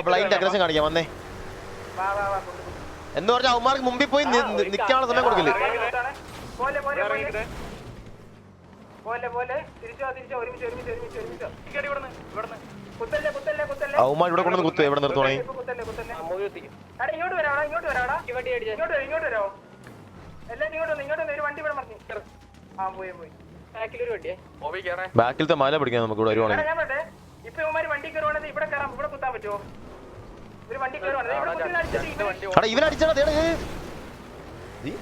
Blind aggression കാണിക്കാം വന്നേ എന്ന് പറഞ്ഞാൽ അവന്മാർക്ക് മുമ്പിൽ പോയി നിൽക്കാനുള്ള സമയം കൊടുക്കില്ലേ? അവന്മാർ ഇവിടെ കൊണ്ടു കുത്തു. എവിടെ നിർത്തുവാണേ? ബാക്കിലത്തെ മല പിടിക്കാൻ നമുക്ക് ഇവിടെ വരുവാണെങ്കിൽ ഇവനടിച്ചാ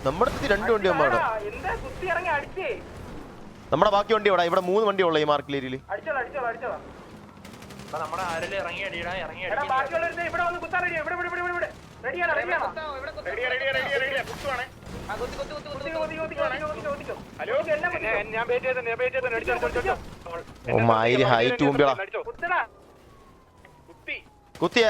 നമ്മുടെ രണ്ട് വണ്ടി അമ്മാണ്. നമ്മുടെ ബാക്കി വണ്ടി ഇവിടെ 3 വണ്ടി ഉള്ള ഈ മാർക്കിൽ ഏരിയയില്. ഹൈറ്റ് മുമ്പിടാ കുത്തിയ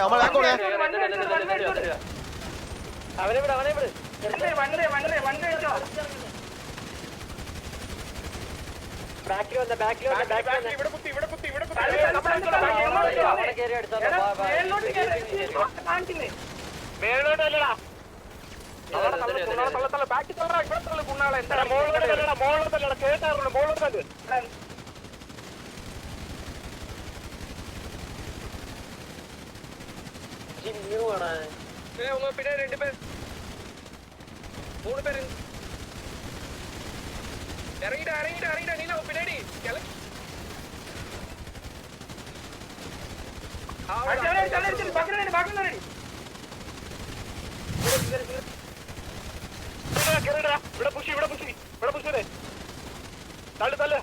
പിന്നെ 2 പേര് 3 പേര് ഇറങ്ങിട്ട് നീല പിന്നേടി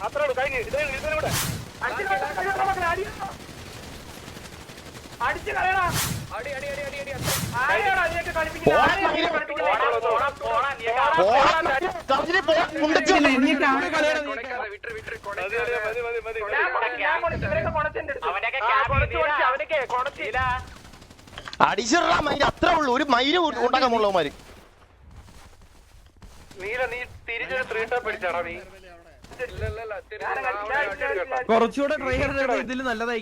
അത്ര കഴിഞ്ഞു ഇതിനൂടെ അടിച്ചു കളയടാ. അടിച്ചിടാ മൈര് അത്രേ ഉള്ളൂ. ഒരു മൈര് ഉണ്ടാക്കാൻ മുള്ളവന്മാര്. കുറച്ചുകൂടെ ഇതിൽ നല്ലതായി.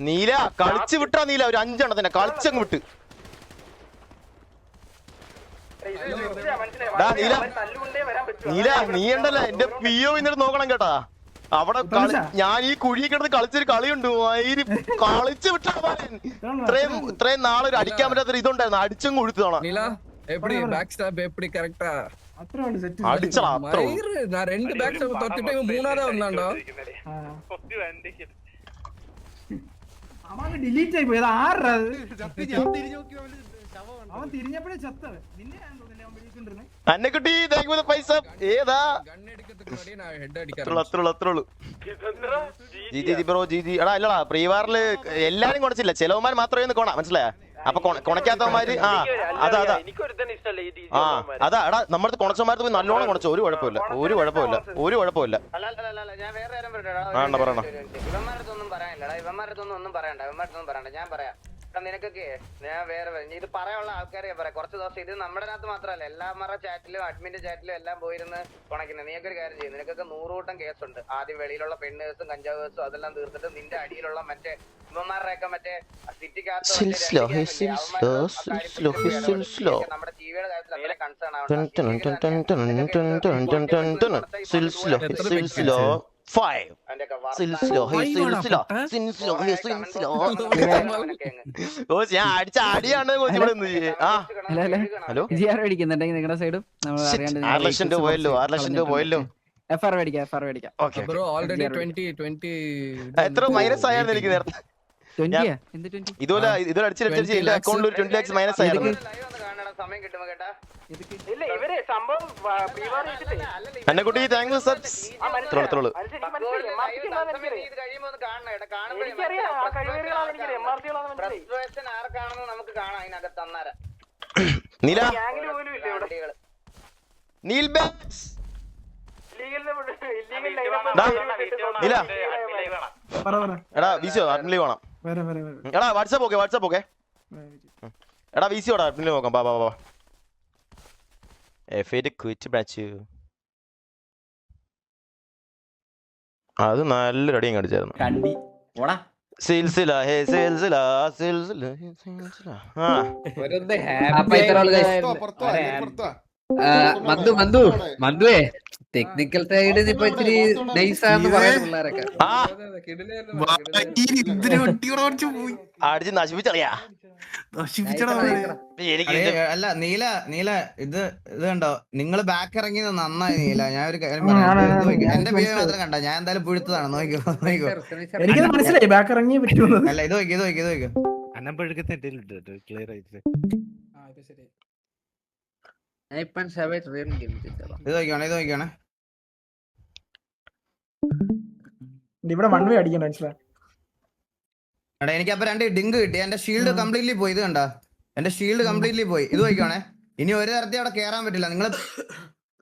നീല കളിച്ചു വിട്ടാ നീല ഒരു 5 എണ്ണത്തിനെ കളിച്ചങ്ങ് വിട്ട്. നീല നീ ഉണ്ടല്ലോ എന്റെ പിഒ ഇന്നിട്ട് നോക്കണം കേട്ടാ. അവിടെ ഞാൻ ഈ കുഴി കിടന്ന് കളിച്ചൊരു കളിയുണ്ട്. കളിച്ചു വിട്ടാ ഇത്രയും നാളൊരു അടിക്കാൻ പറ്റാത്തൊരു ഇതുണ്ടായിരുന്നു. അടിച്ചങ്ങ് കൊടുത്തതാണ്. അടിച്ചടാ ഡിലീറ്റ് ആയി പോയത്. അവൻ തിരിഞ്ഞപ്പോഴേ ചത്ത. അന്നക്കുട്ടി പൈസ ഏതാ എടാ അല്ലടാ പ്രീവാറില് എല്ലാരും കൊണച്ചില്ല. ചിലവന്മാർ മാത്രമേ കൊണ മനസ്സിലായ. അപ്പൊ കൊണക്കാത്തവന്മാര് അതാ എടാ നമ്മുടെ കൊണച്ചന്മാർക്ക് പോയി നല്ലോണം കൊണച്ചു. ഒരു കുഴപ്പമില്ല. ഇവന്മാരൊന്നും പറയണ്ട. ഞാൻ പറയാം. നിനക്കൊക്കെ ഞാൻ വേറെ ഇത് പറയാനുള്ള ആൾക്കാരെ പറയാം. കുറച്ച് ദിവസം ഇത് നമ്മുടെ അകത്ത് മാത്രമല്ല എല്ലാവരുടെ ചാറ്റിലും അഡ്മിന്റെ ചാറ്റിലും എല്ലാം പോയിരുന്ന് കൊണക്കുന്നത്. നീക്കൊരു കാര്യം ചെയ്യും. നിനക്കൊക്കെ 100 കൂട്ടം കേസുണ്ട്. ആദ്യം വെളിയിലുള്ള പെണ്ണ് കേസും കഞ്ചാവ് കേസും അതെല്ലാം തീർത്തിട്ട് നിന്റെ അടിയിലുള്ള മറ്റേ ഇവന്മാരുടെയൊക്കെ മറ്റേ സിറ്റിക്കകത്ത് നമ്മുടെ ടിവിയുടെ കാര്യത്തിൽ അത്ര കൺസേൺ ആവണം. ഞാൻ അടിച്ച അടിയാണ്. ഹലോ 6 ലക്ഷം രൂപ പോയല്ലോ. എത്ര മൈനസ് ആയാലും എനിക്ക് നേരത്തെ ഇതുപോലെ അടിച്ചിട്ട് എന്റെ അക്കൗണ്ടിൽ ഒരു 20 ലക്ഷം മൈനസ് ആയിരുന്നു. Annakutty thank you sir. ഇത്രയുള്ളൂ. നീല നീൽ ബാറ്റ്സ് നീല എടാ വിസിയോ അഡ്മിനിൽ വേണം. എടാ വാട്സാപ്പ് ഓക്കെ എടാ വിസിയോടാ അഡ്മിനിൽ നോക്കാം. ബാ എഫ് ക്വിറ്റ് ബാച്ച് അത് നല്ലൊരു അടിയും കടിച്ചായിരുന്നു. സിൽസില ഹേ സിൽസില ആ മന്ദുവേ ടെക്നിക്കൽ സൈഡ് ഇപ്പൊ ഇത്തിരി നൈസാന്ന് പറയുന്ന പിള്ളേരൊക്കെ അടിച്ച് നശിപ്പിച്ചറിയാ. അല്ല നീല ഇത് കണ്ടോ, നിങ്ങള് ബാക്ക് ഇറങ്ങിയത് നന്നായി നീല. ഞാൻ ഒരു കാര്യം പറയാം, എന്റെ പേര് മാത്രം കണ്ട, ഞാൻ എന്തായാലും പുഴുത്തതാണ്. നോക്കിക്കോ എനിക്ക് മനസ്സിലായി ബാക്ക് ഇറങ്ങി പറ്റുന്നത്. അല്ല ഇത് നോക്കിക്കോ ഇത് നോക്കിയാണേ ഇവിടെ വൺവേ അടിക്കണം മനസ്സിലായി. എടാ എനിക്ക് അപ്പൊ 2 ഡിങ്ക് കിട്ടി. എന്റെ ഷീൽഡ് കംപ്ലീറ്റ്ലി പോയി. ഇത് കണ്ട, എന്റെ ഷീൽഡ് കംപ്ലീറ്റ്ലി പോയി. ഇത് നോക്കിയാണേ, ഇനി ഒരു തരത്തിൽ അവിടെ കേറാൻ പറ്റില്ല.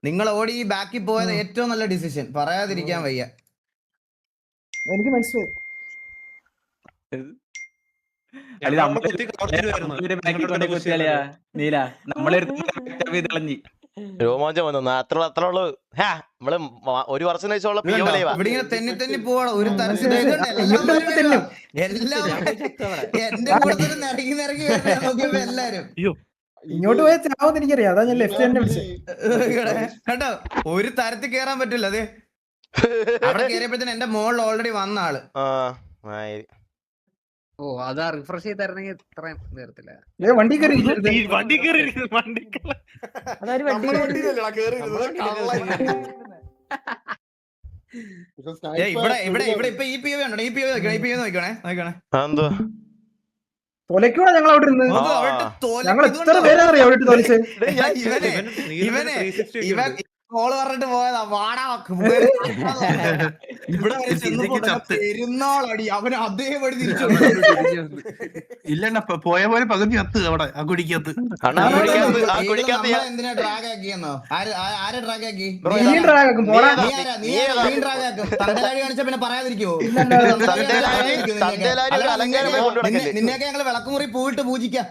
നിങ്ങൾ ഓടി ഈ ബാക്കിൽ പോയത് ഏറ്റവും നല്ല ഡിസിഷൻ, പറയാതിരിക്കാൻ വയ്യ. എനിക്ക് മനസ്സിലായി. രോമാഞ്ചം വന്നു. അത്ര ഉള്ളു. നമ്മള് ഒരു വർഷം കഴിച്ചുള്ള ഇവിടെ ഇങ്ങനെ തെന്നി പോവാണോ ഒരു തരത്തിൽ. എല്ലാം എന്റെ കൂടെ തന്നെ നിറങ്ങി നോക്കിയപ്പോ എല്ലാരും ഇങ്ങോട്ട് പോയാൽ ചാവെന്ന് എനിക്കറിയാം. അതാ ഞാൻ ലെഫ്റ്റ് ഹാൻഡ് വിളിച്ചത്. കേട്ടോ, ഒരു തരത്തിൽ കേറാൻ പറ്റില്ല. അതെ അവിടെ കേറിയപ്പോഴത്തേന് എന്റെ മോളിൽ ഓൾറെഡി വന്ന ആള്. ഓ അതാ റിഫ്രഷ് ചെയ്ത് തരണമെങ്കിൽ ഇത്രയും നേരത്തില്ല. വണ്ടി കയറി ഇവിടെ ഇപ്പൊ ഈ പി ഉണ്ടോ? ഈ പി നോക്കണേ തൊലക്കൂടെ ഞങ്ങൾ അവിടെ ഇരുന്ന് ഞങ്ങൾ എത്ര പേരാ അറിയാം അവിടെ തൊലിച്ച്. ഇവൻ കോള് പറഞ്ഞിട്ട് പോയതാ. വാടാ ഇവിടെ പെരുന്നാളടി അവന് അതേപടി തിരിച്ചു. ഇല്ലണ്ണ പോയ പോലെ പകുതി കത്ത് അവിടെ ആ കുടിക്കത്ത്. എന്തിനാ ഡ്രാഗ് ആക്കിയെന്നോ? ആരെ ഡ്രാഗ് ആക്കി? തന്തലാടി കാണിച്ച പിന്നെ പറയാതിരിക്കുവോ? നിന്നെയൊക്കെ ഞങ്ങള് വിളക്കുമുറി പോയിട്ട് പൂജിക്കാം.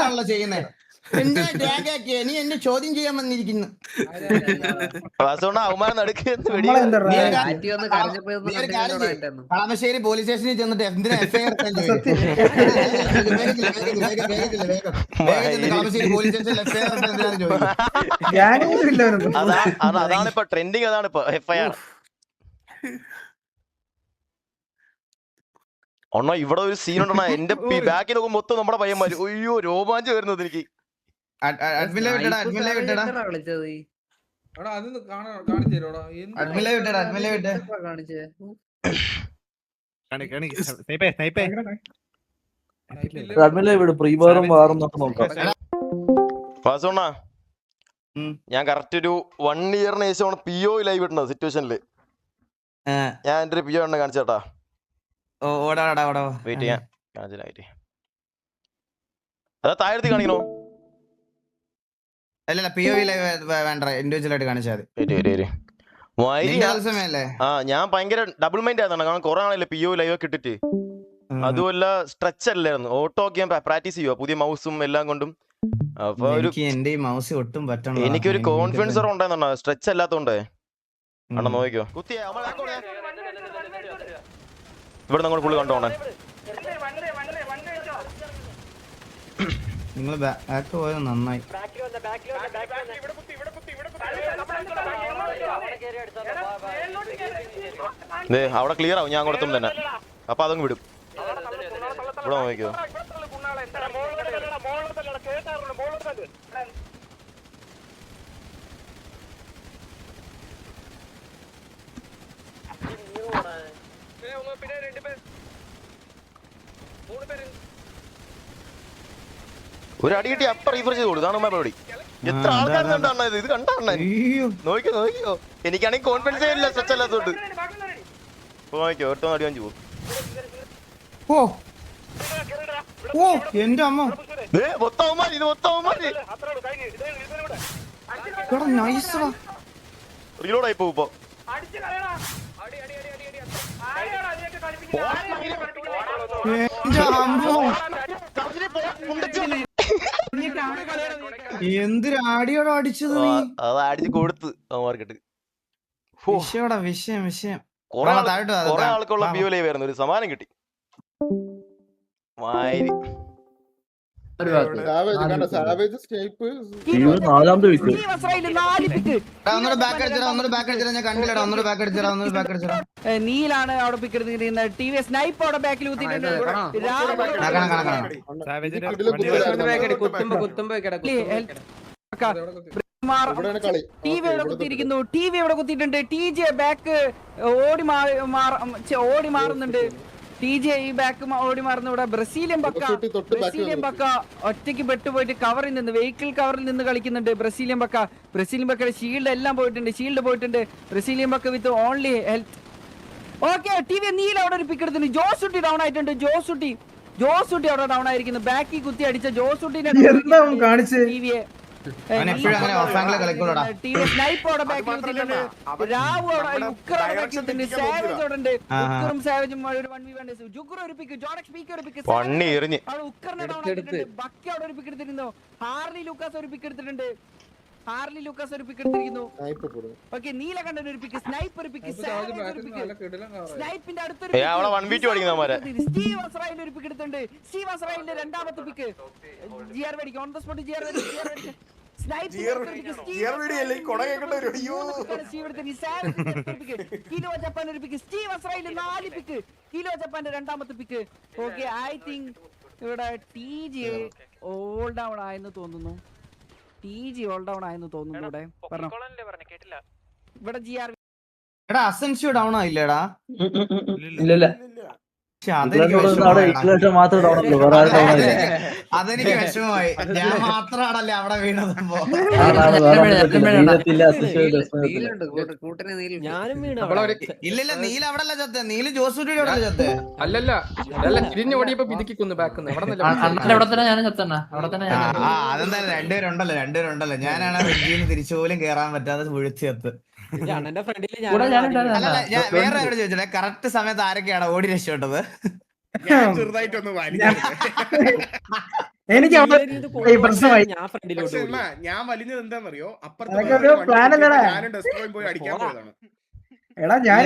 നല്ല ചെയ്യുന്നേ. നീ എന്നെ ചോദ്യം ചെയ്യാൻ വന്നിരിക്കുന്നു. കളമശ്ശേരി പോലീസ് സ്റ്റേഷനിൽ ചെന്നിട്ട് എന്തിനാ എഫ്ഐആർ കളമശ്ശേരി പോലീസ് സ്റ്റേഷനിൽ അതാണിപ്പോ ട്രെൻഡിങ്. അതാണിപ്പോ എഫ്ഐആർ. ഒന്നോ ഇവിടെ ഒരു സീൻ ഉണ്ടോ, എന്റെ ബാക്കിൽ നോക്കുമ്പോ മൊത്തം നമ്മുടെ പയ്യന്മാര്. അയ്യോ രോമാഞ്ചം വരുന്നത് എനിക്ക്. ഞാൻ കറക്റ്റ് ഒരു 1 ഇയറിന് ശേഷമാണ് PO ലൈവ് ഇടുന്നത് സിറ്റുവേഷനില്. ഞാൻ എന്റെ PO എണ്ണ കാണിച്ചേട്ടാ. വെയിറ്റ് ചെയ്യാൻ കാണിച്ചില്ല. അതാ താഴത്ത് കാണിക്കണോ? അല്ലല്ല POV വേണ്ട, ഇൻഡിവിജ്വൽ ആയിട്ട് കാണിച്ചാൽ ഞാൻ ഭയങ്കര ഡബിൾ മൈൻഡ് ആയിരുന്നു. കാരണം കുറെ ആണല്ലേ PO ലൈവ് ഒക്കെ ഇട്ടിട്ട്. അതുമല്ല സ്ട്രെച്ച് അല്ലായിരുന്നു. ഓട്ടോ ഒക്കെ ഞാൻ പ്രാക്ടീസ് ചെയ്യുക പുതിയ മൗസും എല്ലാം കൊണ്ടും. അപ്പൊ എന്റെ മൗസ് ഒട്ടും പറ്റണം. എനിക്കൊരു കോൺഫിഡൻസ് ഉണ്ടായിരുന്നോ സ്ട്രെച്ച് അല്ലാത്തോണ്ടേ. അണ്ണ നോക്കിയോ ഇവിടെ നമ്മൾ പുള്ളി കണ്ടോണേ. നിങ്ങൾ ബാക്ക് പോയത് നന്നായി. അവിടെ ക്ലിയർ ആവും ഞാൻ കൊടുത്തും തന്നെ. അപ്പൊ അതങ്ങ് വിടും. ഇവിടെ നോക്കിയോ ഒരു അടി കിട്ടി അപ്പ റീഫ്രഷ് ചെയ്ത് കൊടുത്താണ് പരിപാടി. എത്ര ആൾക്കാർ കണ്ടാണ് ഇത് കണ്ടാണ്. നോക്കിയോ എനിക്കാണെങ്കിൽ കോൺഫിഡൻസേ ഇല്ല സ്ട്രെച്ച് അല്ലാത്തോണ്ട്. നോക്കിയോ ഒട്ടും അടി വാങ്ങിച്ചു പോകും. ഓ എന്റെ അമ്മ മൊത്തവന്മാര് ഇത് മൊത്തവന്മാര് നൈസടാ. റീലോഡ് ആയി പോകും ഇപ്പൊ എന്റെ അമ്മോ എന്തൊരാടിയോടെ അടിച്ചത് നീ. അത് അടിച്ച് കൊടുത്ത് അവന്മാർക്കിട്ട് വിഷയടാ വിഷയം. കൊറേ വാ, താഴോട്ട് വാ, കൊറേ വാ. ആൾക്കുള്ള BOLA വരുന്നു ഒരു സമ്മാനം കിട്ടി മായിരി നാലാമത്തെ വിക്ക് എടാ, ഒന്നൂടെ ബാക്ക് അടിച്ചടാ ഞാൻ കണ്ടില്ലടാ. ഒന്നൂടെ ബാക്ക് അടിച്ചടാ. നീലാണ് അവിടെ പിക്ക് എടുത്തിരിക്കുന്നത്. TV സ്നൈപ്പ് അവിടെ ബാക്കിൽ കുത്തിയിട്ടുണ്ട്. TV അവിടെ കുത്തിയിരിക്കുന്നു. TV അവിടെ കുത്തിയിട്ടുണ്ട്. TJ ബാക്ക് ഓടി മാറുന്നുണ്ട്. TJ ഈ ബാക്ക് ഓടി മാറുന്ന ഇവിടെ ബ്രസീലിയൻ പക്ക ഒറ്റയ്ക്ക് പെട്ടുപോയിട്ട് കവറിൽ നിന്ന് വെഹിക്കിൾ കവറിൽ നിന്ന് കളിക്കുന്നുണ്ട്. ബ്രസീലിയൻ പക്കയുടെ ഷീൽഡ് എല്ലാം പോയിട്ടുണ്ട്. ബ്രസീലിയൻ പക്ക with only health. Okay TV നീല അവിടെ ഒരു പിക്ക് എടുത്തിട്ടുണ്ട്. ജോസുട്ടി ഡൗൺ ആയിട്ടുണ്ട്. ജോസുട്ടി അവിടെ ഡൗൺ ആയിരിക്കുന്നു. ബാക്കി കുത്തി അടിച്ച ജോസുട്ടിനെ എന്താ കാണിച്ച് TVയെ സ്നൈപ്പ് അവിടെ ബാക്കിൽ കുത്തിയിട്ടുണ്ട്. രാവു അവിടെ ഉക്കർ അവിടെ ബാക്കിൽ കുത്തിയിട്ടുണ്ട്. സാവേജ് അവിടെ ഉണ്ട്. ഉക്കറും സാവേജും ഒരു 1v1. ജുഗുർ ഒരു പിക്ക്, ജോണക്സ് പീക്ക് ഒരു പിക്ക്, പണ്ണി എറിഞ്ഞ് അവിടെ ഉക്കറിനെ ഡൗൺ ആക്കിയിട്ടുണ്ട്. ബക്കി അവിടെ ഒരു പിക്ക് എടുത്തിരുന്നു. ഹാർലി ലൂക്കാസ് ഒരു പിക്ക് എടുത്തിട്ടുണ്ട്. ഓക്കെ നീല കണ്ടൻ ഒരു പിക്ക്, സ്നൈപ്പ് ഒരു പിക്ക്, സ്നൈപ്പിന്റെ അടുത്തൊരു അവിടെ 1v2 അടിക്കുന്നവന്മാരെ സ്റ്റീവ് അസ്രായേൽ ഒരു പിക്ക് എടുത്തിട്ടുണ്ട്. സ്റ്റീവ് അസ്രായേലിന്റെ രണ്ടാമത്തെ പിക്ക് ജിആർ വെടിക്ക് ഓൺ ദ സ്പോട്ട് ജിആർ വെടിക്ക് കിലോ ജപ്പാൻ ഒരു പിക്ക്, സ്റ്റീവ് അസ്രായേൽ 4 പിക്ക്, കിലോ ജപ്പാന്റെ രണ്ടാമത്തെ പിക്ക്. ഓക്കെ ഐ തിങ്ക് ഇവിടെ TJ ഓൾ ഡൗൺ ആയെന്ന് തോന്നുന്നു. ഇവിടെ പറഞ്ഞു ഇവിടെ GR എടാ അസൻഷ്യോ ഡൗൺ ആയില്ലേടാ. ഇല്ലല്ല അതെനിക്ക് വിഷമമായി. ഞാൻ മാത്രാണല്ലേ അവിടെ വീണത്. ഇല്ലല്ല നീല അവിടെ അല്ല ചത്തെ. നീല് ജോസൂട്ടിയുടെ അവിടെ ചത്തെ. അല്ലല്ല തിരിഞ്ഞോടിയപ്പോ പിതുക്കി കൊന്നു ബാക്കുന്ന അതെന്തായാലും രണ്ടുപേരുണ്ടല്ലോ. ഞാനാണ് വെഞ്ചിന്ന് തിരിച്ചു പോലും കേറാൻ പറ്റാതെ വിളിച്ചെത്ത്. അല്ലല്ല ഞാൻ വേറെ ആരോട് ചോദിച്ചേ കറക്റ്റ് സമയത്ത് ആരൊക്കെയാണ് ഓടി രക്ഷപ്പെട്ടത്? എനിക്ക് പ്രശ്നമായി. ഞാൻ വലിഞ്ഞത് എന്താണെന്നറിയോ? പ്ലാൻ അല്ലടാ. ഞാനും ഡെസ്ട്രോയും പോയി അടിക്കാൻ പോയതാണ്. എടാ ഞാൻ